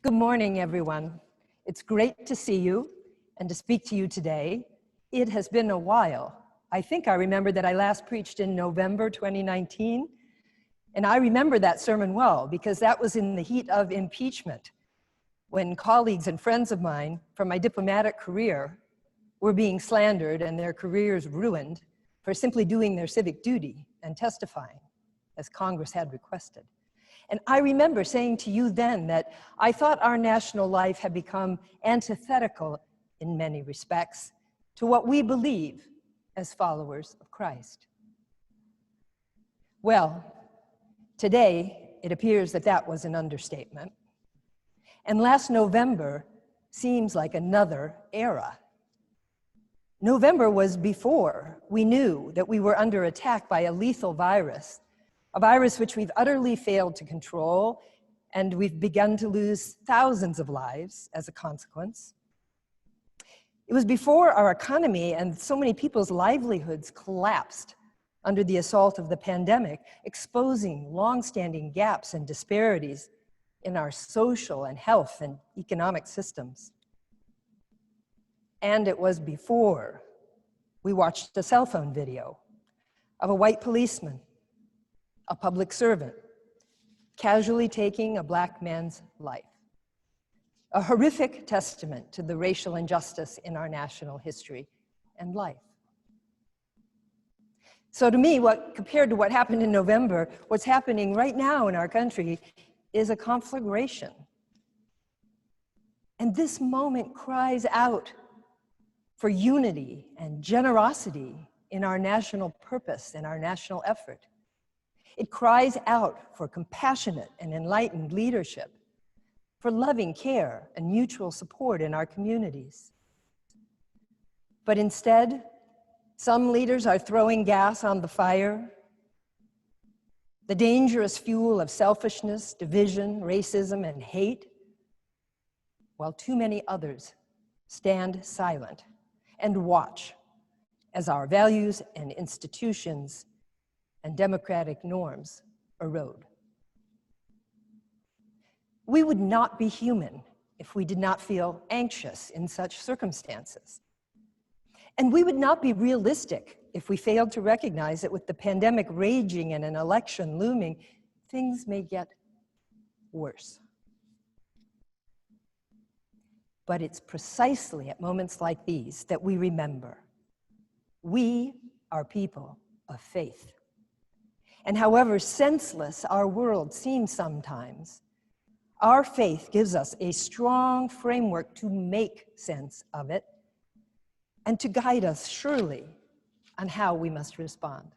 Good morning, everyone. It's great to see you and to speak to you today. It has been a while. I think I remember that I last preached in November 2019, and I remember that sermon well because that was in the heat of impeachment, when colleagues and friends of mine from my diplomatic career were being slandered and their careers ruined for simply doing their civic duty and testifying, as Congress had requested. And I remember saying to you then that I thought our national life had become antithetical in many respects to what we believe as followers of Christ. Well, today it appears that that was an understatement. And last November seems like another era. November was before we knew that we were under attack by a lethal virus, a virus which we've utterly failed to control, and we've begun to lose thousands of lives as a consequence. It was before our economy and so many people's livelihoods collapsed under the assault of the pandemic, exposing long-standing gaps and disparities in our social and health and economic systems. And it was before we watched a cell phone video of a white policeman, a public servant, casually taking a black man's life. A horrific testament to the racial injustice in our national history and life. So to me, compared to what happened in November, what's happening right now in our country is a conflagration. And this moment cries out for unity and generosity in our national purpose and our national effort. It cries out for compassionate and enlightened leadership, for loving care and mutual support in our communities. But instead, some leaders are throwing gas on the fire, the dangerous fuel of selfishness, division, racism, and hate, while too many others stand silent and watch as our values and institutions and democratic norms erode. We would not be human if we did not feel anxious in such circumstances. And we would not be realistic if we failed to recognize that with the pandemic raging and an election looming, things may get worse. But it's precisely at moments like these that we remember we are people of faith. And however senseless our world seems sometimes, our faith gives us a strong framework to make sense of it and to guide us surely on how we must respond.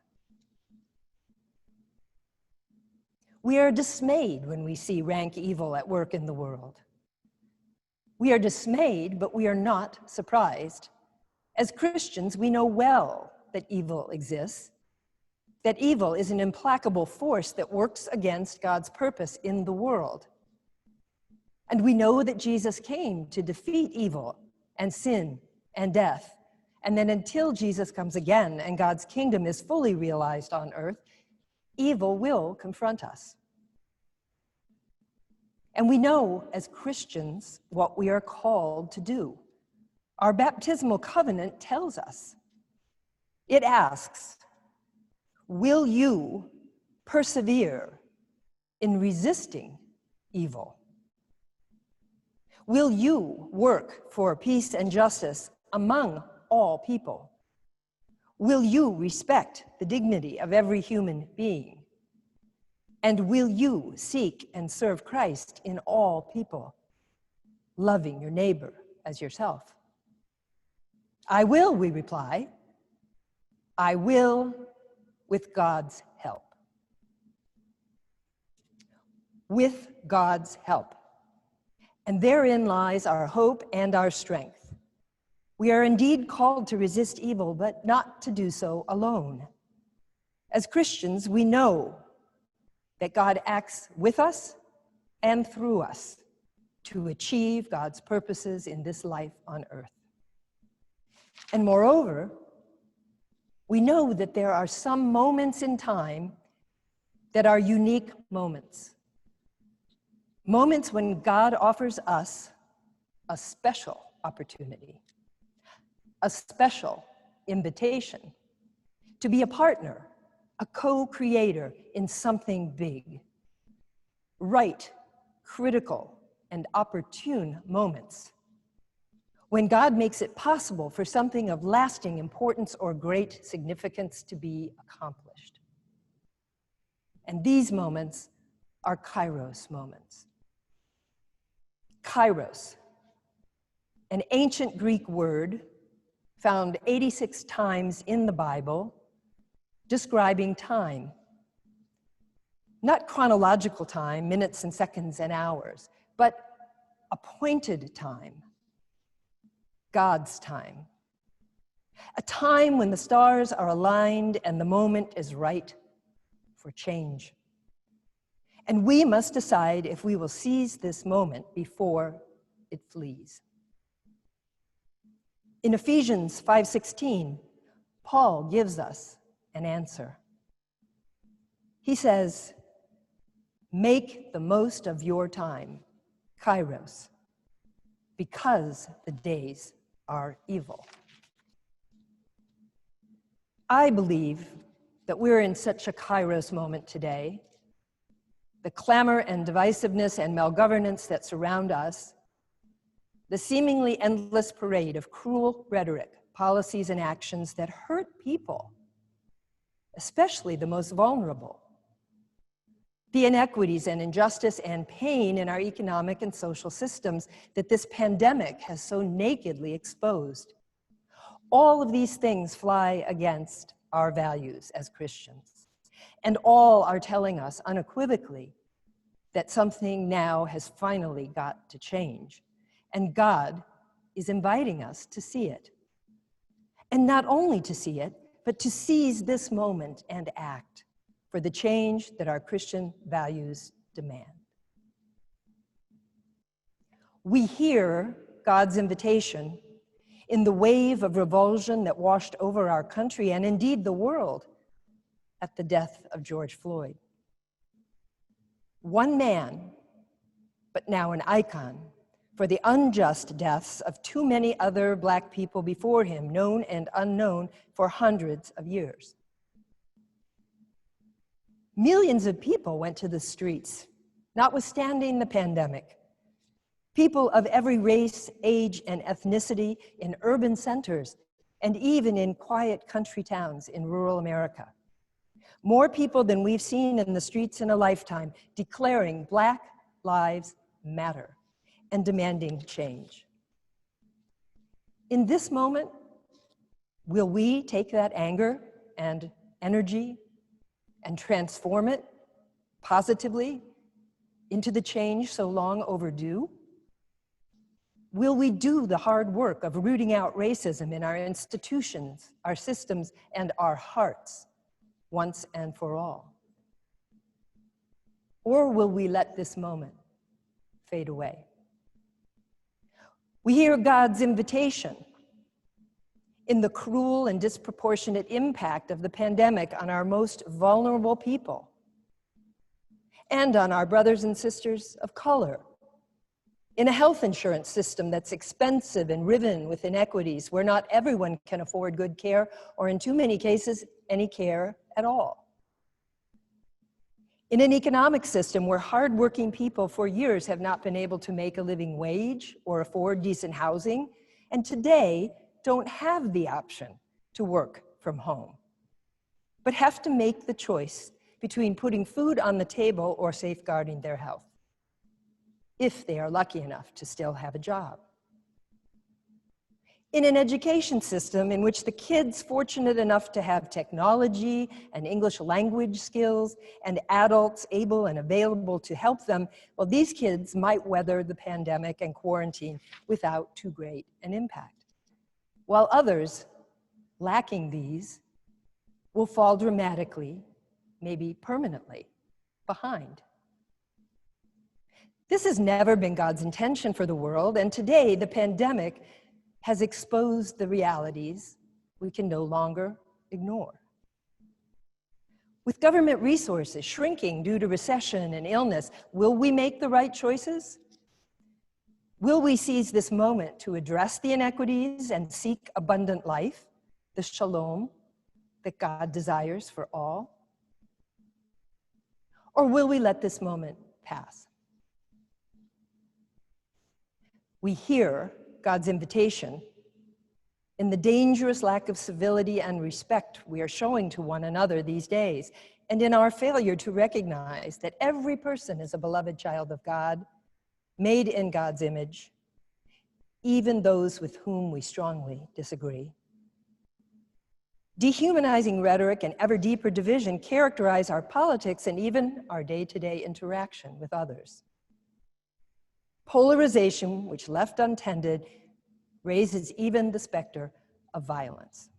We are dismayed when we see rank evil at work in the world. We are dismayed, but we are not surprised. As Christians, we know well that evil exists, that evil is an implacable force that works against God's purpose in the world. And we know that Jesus came to defeat evil and sin and death. And then until Jesus comes again and God's kingdom is fully realized on earth, evil will confront us. And we know as Christians what we are called to do. Our baptismal covenant tells us. It asks, will you persevere in resisting evil? Will you work for peace and justice among all people? Will you respect the dignity of every human being? And will you seek and serve Christ in all people, loving your neighbor as yourself? I will, we reply. I will with God's help. With God's help. And therein lies our hope and our strength. We are indeed called to resist evil, but not to do so alone. As Christians, we know that God acts with us and through us to achieve God's purposes in this life on earth. And moreover, we know that there are some moments in time that are unique moments. Moments when God offers us a special opportunity, a special invitation to be a partner, a co-creator in something big. Right, critical, and opportune moments when God makes it possible for something of lasting importance or great significance to be accomplished. And these moments are Kairos moments. Kairos, an ancient Greek word found 86 times in the Bible, describing time. Not chronological time, minutes and seconds and hours, but appointed time, God's time. A time when the stars are aligned and the moment is right for change. And we must decide if we will seize this moment before it flees. In Ephesians 5:16, Paul gives us an answer. He says, make the most of your time, Kairos, because the days are evil. I believe that we're in such a Kairos moment today. The clamor and divisiveness and malgovernance that surround us, the seemingly endless parade of cruel rhetoric, policies, and actions that hurt people, especially the most vulnerable, the inequities and injustice and pain in our economic and social systems that this pandemic has so nakedly exposed. All of these things fly against our values as Christians, and all are telling us unequivocally that something now has finally got to change, and God is inviting us to see it. And not only to see it, but to seize this moment and act for the change that our Christian values demand. We hear God's invitation in the wave of revulsion that washed over our country and indeed the world at the death of George Floyd. One man, but now an icon, for the unjust deaths of too many other Black people before him, known and unknown for hundreds of years. Millions of people went to the streets, notwithstanding the pandemic. People of every race, age, and ethnicity in urban centers, and even in quiet country towns in rural America. More people than we've seen in the streets in a lifetime, declaring Black lives matter and demanding change. In this moment, will we take that anger and energy and transform it positively into the change so long overdue? Will we do the hard work of rooting out racism in our institutions, our systems, and our hearts once and for all? Or will we let this moment fade away? We hear God's invitation in the cruel and disproportionate impact of the pandemic on our most vulnerable people and on our brothers and sisters of color, in a health insurance system that's expensive and riven with inequities where not everyone can afford good care, or in too many cases, any care at all. In an economic system where hardworking people for years have not been able to make a living wage or afford decent housing, and today don't have the option to work from home, but have to make the choice between putting food on the table or safeguarding their health, if they are lucky enough to still have a job. In an education system in which the kids fortunate enough to have technology and English language skills and adults able and available to help them, well, these kids might weather the pandemic and quarantine without too great an impact, while others, lacking these, will fall dramatically, maybe permanently, behind. This has never been God's intention for the world, and today the pandemic has exposed the realities we can no longer ignore. With government resources shrinking due to recession and illness, will we make the right choices? Will we seize this moment to address the inequities and seek abundant life, the shalom that God desires for all? Or will we let this moment pass? We hear God's invitation in the dangerous lack of civility and respect we are showing to one another these days, and in our failure to recognize that every person is a beloved child of God, made in God's image, even those with whom we strongly disagree. Dehumanizing rhetoric and ever deeper division characterize our politics and even our day-to-day interaction with others. Polarization, which left untended, raises even the specter of violence.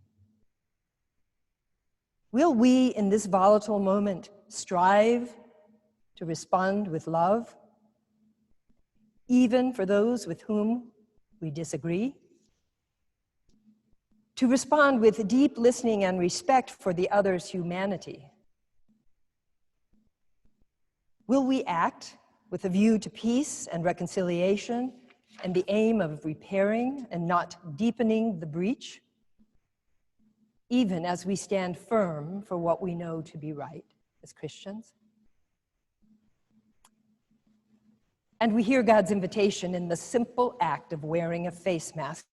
Will we, in this volatile moment, strive to respond with love, even for those with whom we disagree? To respond with deep listening and respect for the other's humanity? Will we act with a view to peace and reconciliation and the aim of repairing and not deepening the breach, even as we stand firm for what we know to be right as Christians? And we hear God's invitation in the simple act of wearing a face mask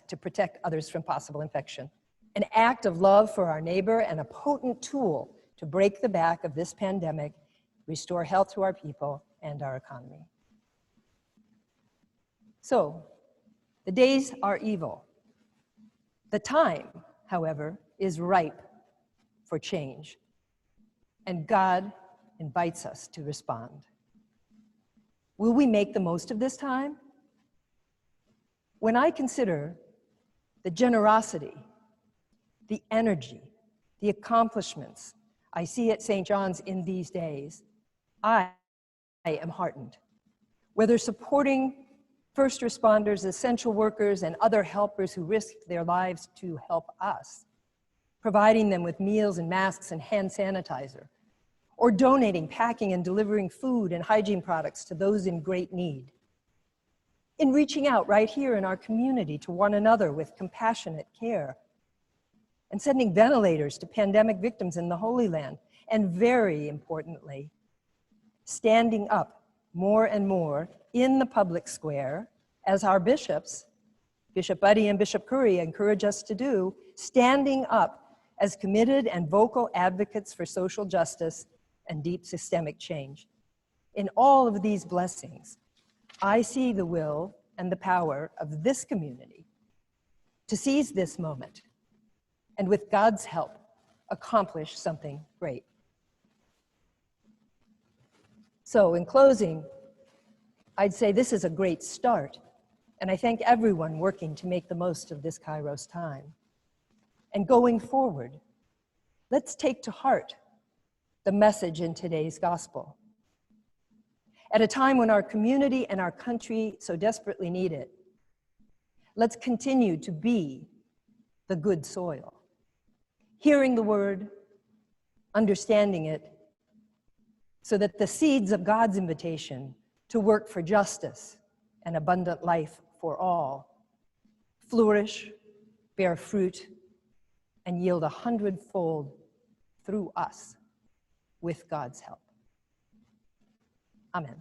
to protect others from possible infection, an act of love for our neighbor and a potent tool to break the back of this pandemic, restore health to our people and our economy. So, the days are evil. The time, however, is ripe for change, and God invites us to respond. Will we make the most of this time? When I consider the generosity, the energy, the accomplishments I see at St. John's in these days, I am heartened. Whether supporting first responders, essential workers, and other helpers who risked their lives to help us, providing them with meals and masks and hand sanitizer, or donating, packing, and delivering food and hygiene products to those in great need. In reaching out right here in our community to one another with compassionate care, and sending ventilators to pandemic victims in the Holy Land, and very importantly, standing up more and more in the public square, as our bishops, Bishop Buddy and Bishop Curry, encourage us to do, standing up as committed and vocal advocates for social justice and deep systemic change. In all of these blessings, I see the will and the power of this community to seize this moment and, with God's help, accomplish something great. So, in closing, I'd say this is a great start, and I thank everyone working to make the most of this Kairos time. And going forward, let's take to heart the message in today's gospel. At a time when our community and our country so desperately need it, let's continue to be the good soil, hearing the word, understanding it, so that the seeds of God's invitation to work for justice and abundant life for all flourish, bear fruit, and yield 100-fold through us with God's help. Amen.